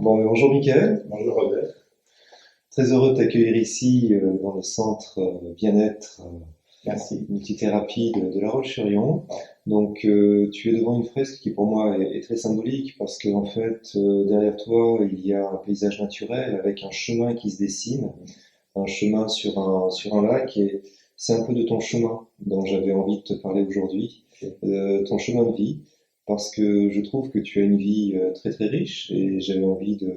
Bon, mais bonjour Mickaël, Bonjour Robert. très heureux de t'accueillir ici dans le centre bien-être Merci. multithérapie de La Roche-sur-Yon. Ouais. Donc tu es devant une fresque qui pour moi est très symbolique parce que en fait derrière toi il y a un paysage naturel avec un chemin qui se dessine, un chemin sur un lac et c'est un peu de ton chemin dont j'avais envie de te parler aujourd'hui, ton chemin de vie, parce que je trouve que tu as une vie très très riche et j'avais envie de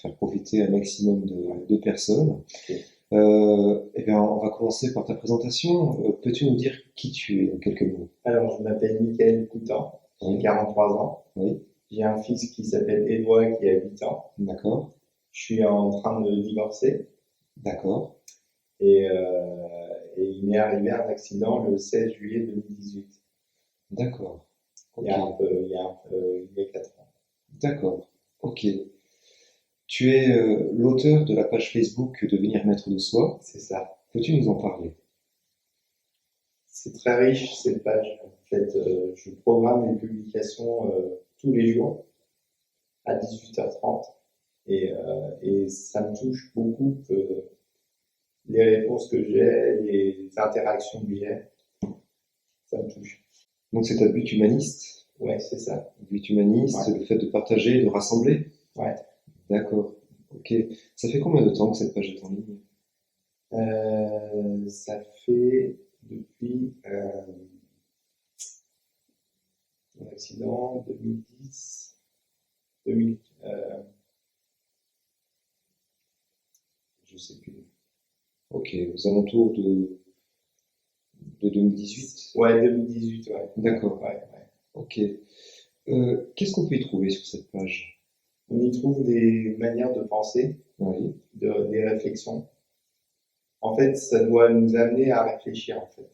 faire profiter un maximum de personnes. Ok. Eh bien, on va commencer par ta présentation. Peux-tu nous dire qui tu es en quelques mots? Alors, je m'appelle Mickaël Coutan, j'ai Oui, 43 ans. oui, J'ai un fils qui s'appelle Éloi qui a 8 ans. d'accord, Je suis en train de divorcer d'accord, et il m'est arrivé un accident le 16 juillet 2018, d'accord, il ok, y a un peu, il y a 4 ans. d'accord, ok. Tu es l'auteur de la page Facebook Devenir maître de soi. C'est ça. Peux-tu nous en parler? C'est très riche cette page. En fait, je programme les publications tous les jours à 18h30 et ça me touche beaucoup. Les réponses que j'ai, les interactions que j'ai, ça me touche. Donc c'est un but humaniste, Ouais, c'est ça. but humaniste, Ouais, le fait de partager, de rassembler. ouais. D'accord, ok. Ça fait combien de temps que cette page est en ligne? Ça fait depuis mon accident 2010, 2000, je sais plus. Ok, aux alentours de 2018. Ouais, 2018, ouais. D'accord, Ouais, ouais. ok. Qu'est-ce qu'on peut y trouver sur cette page? On y trouve des manières de penser, Oui, des réflexions. En fait, ça doit nous amener à réfléchir, en fait.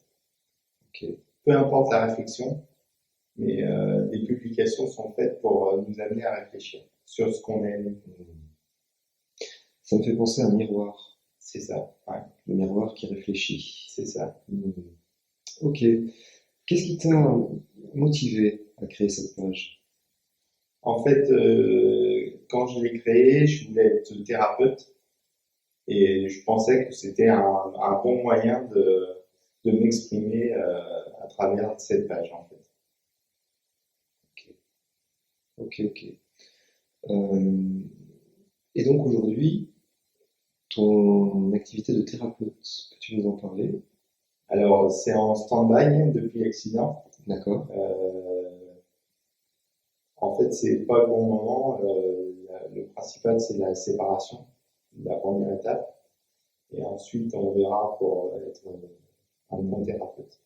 ok. Peu importe la réflexion, mais les publications sont faites pour nous amener à réfléchir sur ce qu'on aime. Ça me fait penser à un miroir, C'est ça, ouais, le miroir qui réfléchit. c'est ça. Hmm. Ok. Qu'est-ce qui t'a motivé à créer cette page? En fait, quand je l'ai créé, je voulais être thérapeute et je pensais que c'était un bon moyen de m'exprimer à travers cette page, en fait. Ok, ok. Euh, et donc aujourd'hui, ton activité de thérapeute, peux-tu nous en parler? Alors, c'est en stand-by depuis l'accident. D'accord, Euh, En fait, c'est pas le bon moment. Le principal, c'est la séparation, la première étape. Et ensuite, on verra pour être un bon thérapeute.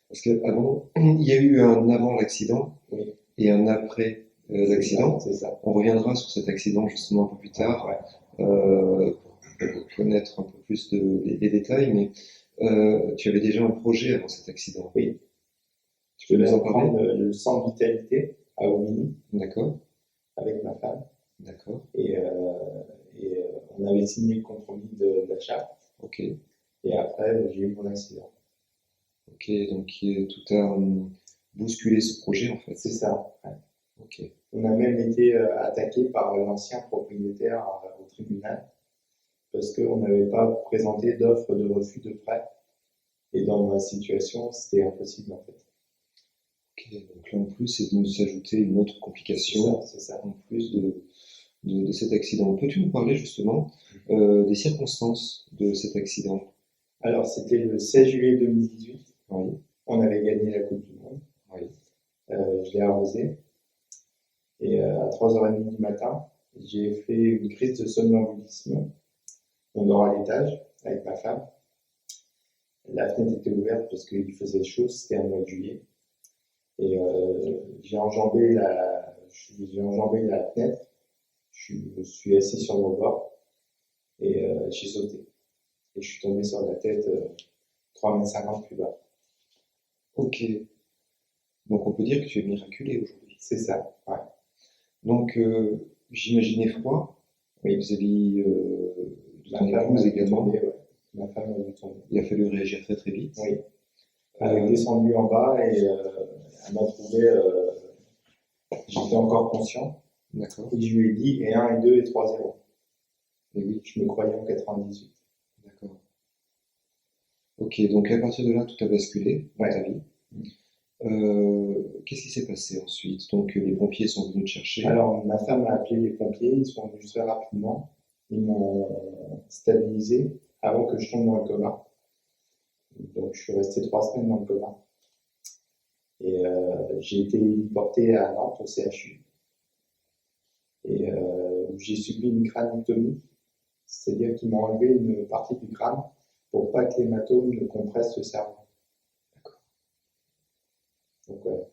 parce qu'avant, il y a eu un avant l'accident Oui, et un après c'est ça, l'accident. c'est ça. On reviendra sur cet accident justement un peu plus tard Ouais. pour connaître un peu plus les détails, mais tu avais déjà un projet avant cet accident. Oui, Tu je peux nous vais en parler? prendre le centre vitalité à Aubigny D'accord, avec ma femme. d'accord, On avait signé le compromis d'achat. ok, Et après, j'ai eu mon accident. ok, donc tout a bousculé ce projet en fait. C'est ça. Ouais. Ok, On a même été attaqué par l'ancien propriétaire au tribunal parce qu'on n'avait pas présenté d'offre de refus de prêt. Et dans ma situation, c'était impossible en fait. ok, donc là en plus c'est venu s'ajouter une autre complication C'est ça. en plus de cet accident. Peux-tu nous parler justement des circonstances de cet accident? Alors, c'était le 16 juillet 2018. Oui, On avait gagné la Coupe du Monde. oui, Je l'ai arrosé. Et à 3h30 du matin, j'ai fait une crise de somnambulisme. On dort à l'étage avec ma femme. La fenêtre était ouverte parce qu'il faisait chaud, c'était un mois de juillet. Et j'ai enjambé la fenêtre. Je me suis assis sur mon bord et j'ai sauté. Et je suis tombé sur la tête 3,50 m plus bas. ok. Donc on peut dire que tu es miraculé aujourd'hui. C'est ça, ouais. Donc j'imaginais froid Oui, vis-à-vis de ma ton femme épouse a dû également. tomber, ouais. Ma femme a dû tomber. Il a fallu réagir très très vite. Oui, elle est Euh, descendue en bas et elle m'a trouvé, j'étais encore conscient, D'accord. Et je lui ai dit et 1 et 2 et 3 0. Et oui, Je me croyais en 98. d'accord. Ok, donc à partir de là, tout a basculé dans ta Ouais. vie. Qu'est-ce qui s'est passé ensuite? Donc les pompiers sont venus te chercher. Alors, ma femme a appelé les pompiers, ils sont venus très rapidement. Ils m'ont stabilisé avant que je tombe dans le coma. Donc, je suis resté 3 semaines dans le coma. Et j'ai été porté à Nantes, au CHU. Et j'ai subi une crânictomie, c'est-à-dire qu'ils m'ont enlevé une partie du crâne pour pas que l'hématome ne compresse le cerveau. D'accord. Donc, ouais.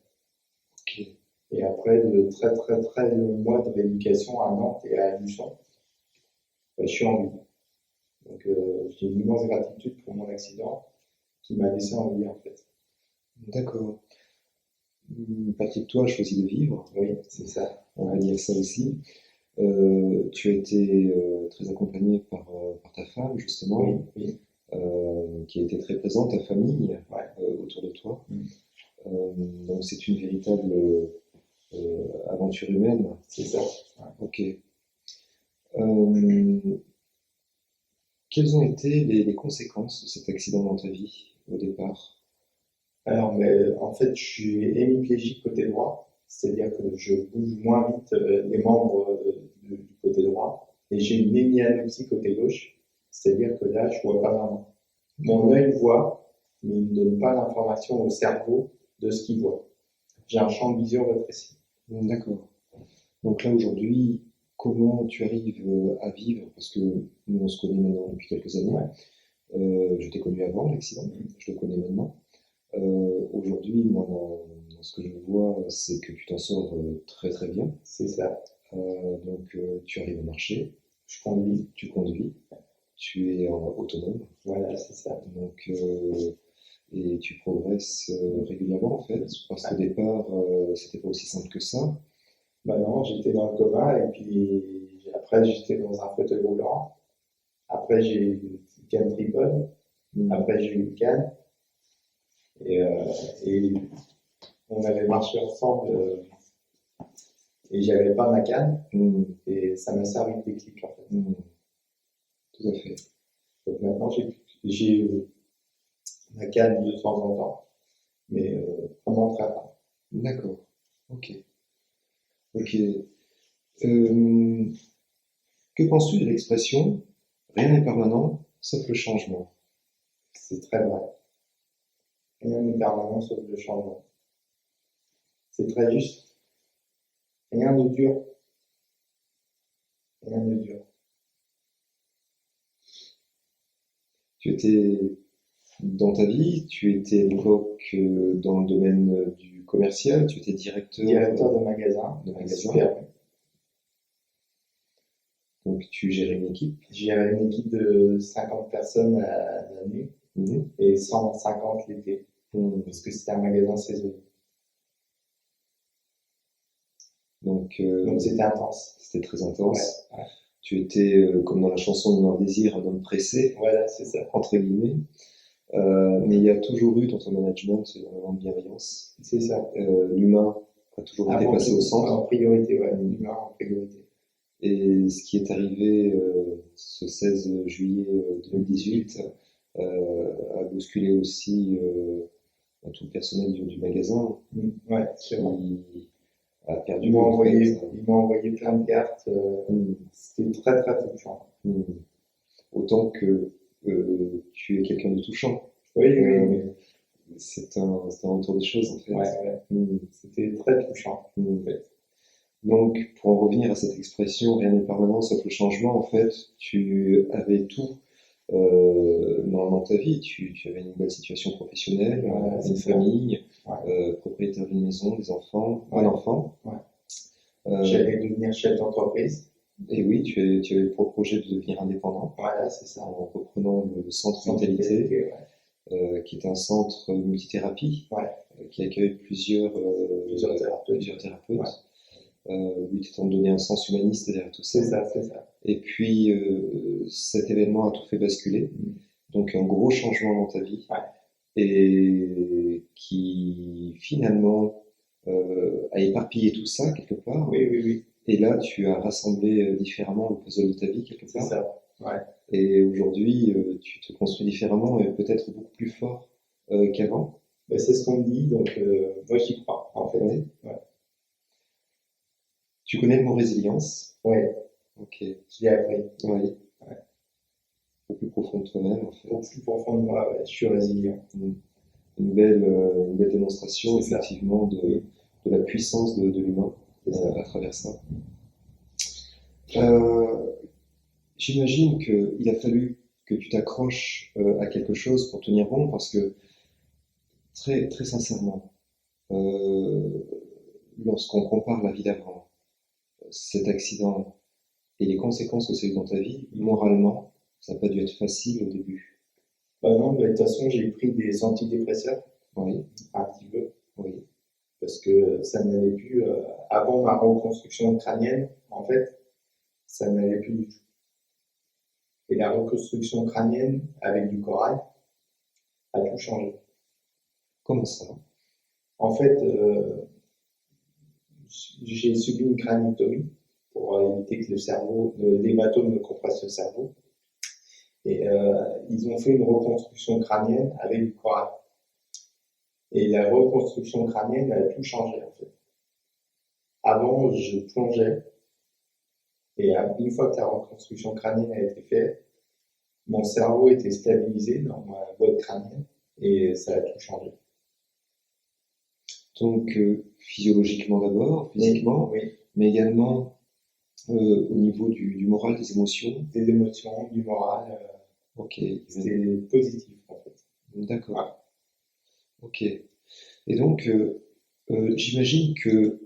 Ok. Et après de très très très longs mois de rééducation à Nantes et à Luçon, je suis en vie. Donc j'ai une immense gratitude pour mon accident qui m'a laissé en vie en fait. D'accord. Une partie de toi a choisi de vivre, Oui, c'est ça. on va dire ça aussi. Tu as été très accompagné par ta femme, justement, Oui, oui, qui a été très présente, ta famille ouais. autour de toi. Mm. Donc c'est une véritable aventure humaine. C'est ça. Ouais. Ok. Quelles ont été les conséquences de cet accident dans ta vie au départ? Alors, mais, en fait, je suis hémiplégique côté droit, c'est-à-dire que je bouge moins vite les membres du côté droit, et j'ai une hémianopsie côté gauche, c'est-à-dire que là, je vois pas vraiment. Mon œil voit, mais il ne donne pas l'information au cerveau de ce qu'il voit. J'ai un champ de vision rétréci. D'accord. Donc là aujourd'hui, comment tu arrives à vivre? Parce que nous on se connaît maintenant depuis quelques années. Ouais. Je t'ai connu avant l'accident, je te connais maintenant. Aujourd'hui, moi, dans ce que je vois, c'est que tu t'en sors très très bien. C'est ça. Donc, tu arrives à marcher, Je conduis. tu conduis, tu es autonome. Voilà, c'est ça. Donc, et tu progresses régulièrement en fait, parce qu'au départ, c'était pas aussi simple que ça. Bah non, j'étais dans le coma et puis après j'étais dans un fauteuil roulant. Après j'ai eu une canne tripode. Après j'ai eu une canne. Et, et on avait marché ensemble et j'avais pas ma canne. Et ça m'a servi de déclic en fait. Tout à fait. Donc maintenant j'ai ma canne de temps en temps, mais vraiment très rare. D'accord. Ok. Ok. Que penses-tu de l'expression rien n'est permanent sauf le changement? C'est très vrai. Rien n'est permanent sauf le changement. C'est très juste. Rien ne dure. Rien ne dure. Tu étais dans ta vie, tu étais à l'époque dans le domaine du commercial, tu étais Directeur de magasin. de magasin. Super. Donc tu gérais une équipe. J'ai une équipe de 50 personnes à l'année et 150 l'été, parce que c'était un magasin saisonnier. Donc c'était intense. C'était très intense. Ouais, ouais. Tu étais, comme dans la chanson de Noir Désir, un homme pressé, Voilà, c'est ça. entre guillemets. Mais il y a toujours eu dans ton management énormément de bienveillance. C'est ça. L'humain a toujours été passé au centre. En priorité, ouais. L'humain en priorité. Et ce qui est arrivé ce 16 juillet 2018 a bousculé aussi tout le personnel du magasin. Ouais, c'est vrai. Qui a perdu. Ils m'ont envoyé plein de cartes. C'était très très touchant. Autant que tu es quelqu'un de touchant. Oui, oui. C'est un retour des choses en fait. Ouais. C'était très touchant. En fait. Donc, pour en revenir à cette expression, rien n'est permanent sauf le changement, en fait, tu avais tout dans ta vie. Tu avais une belle situation professionnelle, une famille, propriétaire d'une maison, des enfants, un enfant. J'allais devenir chef d'entreprise. Et oui, tu avais pour projet de devenir indépendant. Voilà, c'est ça. En reprenant le centre Vitalité, qui est un centre multithérapie, qui accueille plusieurs thérapeutes. Le but étant de donner un sens humaniste derrière tout ça. C'est ça. Et puis, cet événement a tout fait basculer. Donc, un gros changement dans ta vie. Et qui, finalement, a éparpillé tout ça, quelque part. Oui. Et là, tu as rassemblé différemment le puzzle de ta vie quelque C'est part. ça. Ouais. Et aujourd'hui, tu te construis différemment et peut-être beaucoup plus fort qu'avant. Ben, c'est ce qu'on me dit, donc moi j'y crois, en fait. Oui. Ouais. Tu connais le mot résilience? Ouais, Ok. je l'ai appris. Oui. Ouais. Au plus profond de toi-même, en Au fait. plus profond de moi, ouais, je suis résilient. Une belle démonstration, C'est ça. effectivement, de la puissance de l'humain C'est ça. à travers ça. Euh, J'imagine qu'il a fallu que tu t'accroches à quelque chose pour tenir bon, parce que très, très sincèrement, euh, lorsqu'on compare la vie d'avant, cet accident et les conséquences que ça a eu dans ta vie, moralement, ça n'a pas dû être facile au début. Bah non, bah, de toute façon, j'ai pris des antidépresseurs, Oui, un petit peu, oui. parce que ça n'allait plus. Avant ma reconstruction crânienne, en fait, ça n'allait plus du tout. Et la reconstruction crânienne avec du corail a tout changé. Comment ça? En fait, j'ai subi une craniectomie pour éviter que l'hématome ne compresse le cerveau. Et ils ont fait une reconstruction crânienne avec du corail. Et la reconstruction crânienne a tout changé en fait. Avant, je plongeais, et une fois que la reconstruction crânienne a été faite, mon cerveau était stabilisé dans ma boîte crânienne, et ça a tout changé. Donc, physiologiquement d'abord, physiquement, Oui, mais également au niveau du moral, des émotions. des émotions, du moral, Ok, c'était positif en fait. d'accord. Ouais. Ok. Et donc, j'imagine que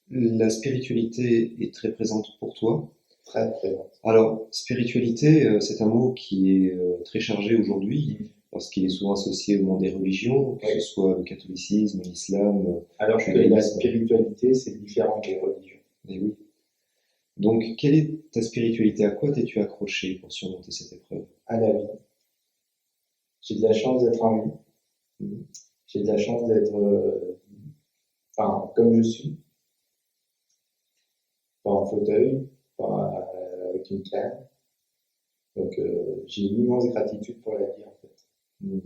la spiritualité est très présente pour toi. Très présent. Alors, spiritualité, c'est un mot qui est très chargé aujourd'hui, parce qu'il est souvent associé au monde des religions, que Oui. ce soit le catholicisme, l'islam, Alors que la spiritualité, c'est différent des religions. et oui. Donc, quelle est ta spiritualité? À quoi t'es-tu accroché pour surmonter cette épreuve? À la vie. J'ai de la chance d'être en vie. Mhm. J'ai de la chance d'être, comme je suis, pas en fauteuil, pas avec une canne. Donc, j'ai une immense gratitude pour la vie, en fait. Mhm.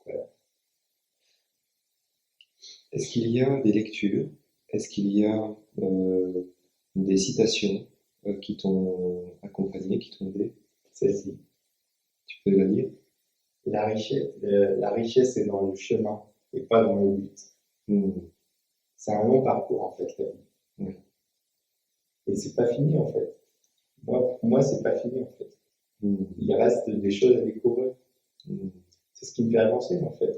Voilà. Est-ce qu'il y a des lectures? Est-ce qu'il y a des citations qui t'ont accompagné, qui t'ont aidé? Celle-ci. Tu peux la lire? La richesse est dans le chemin et pas dans le but. Mhm. C'est un long parcours, en fait, la vie. Oui. Et c'est pas fini, en fait. Pour moi, c'est pas fini, en fait. Mhm. Il reste des choses à découvrir. Mhm. C'est ce qui me fait avancer, en fait.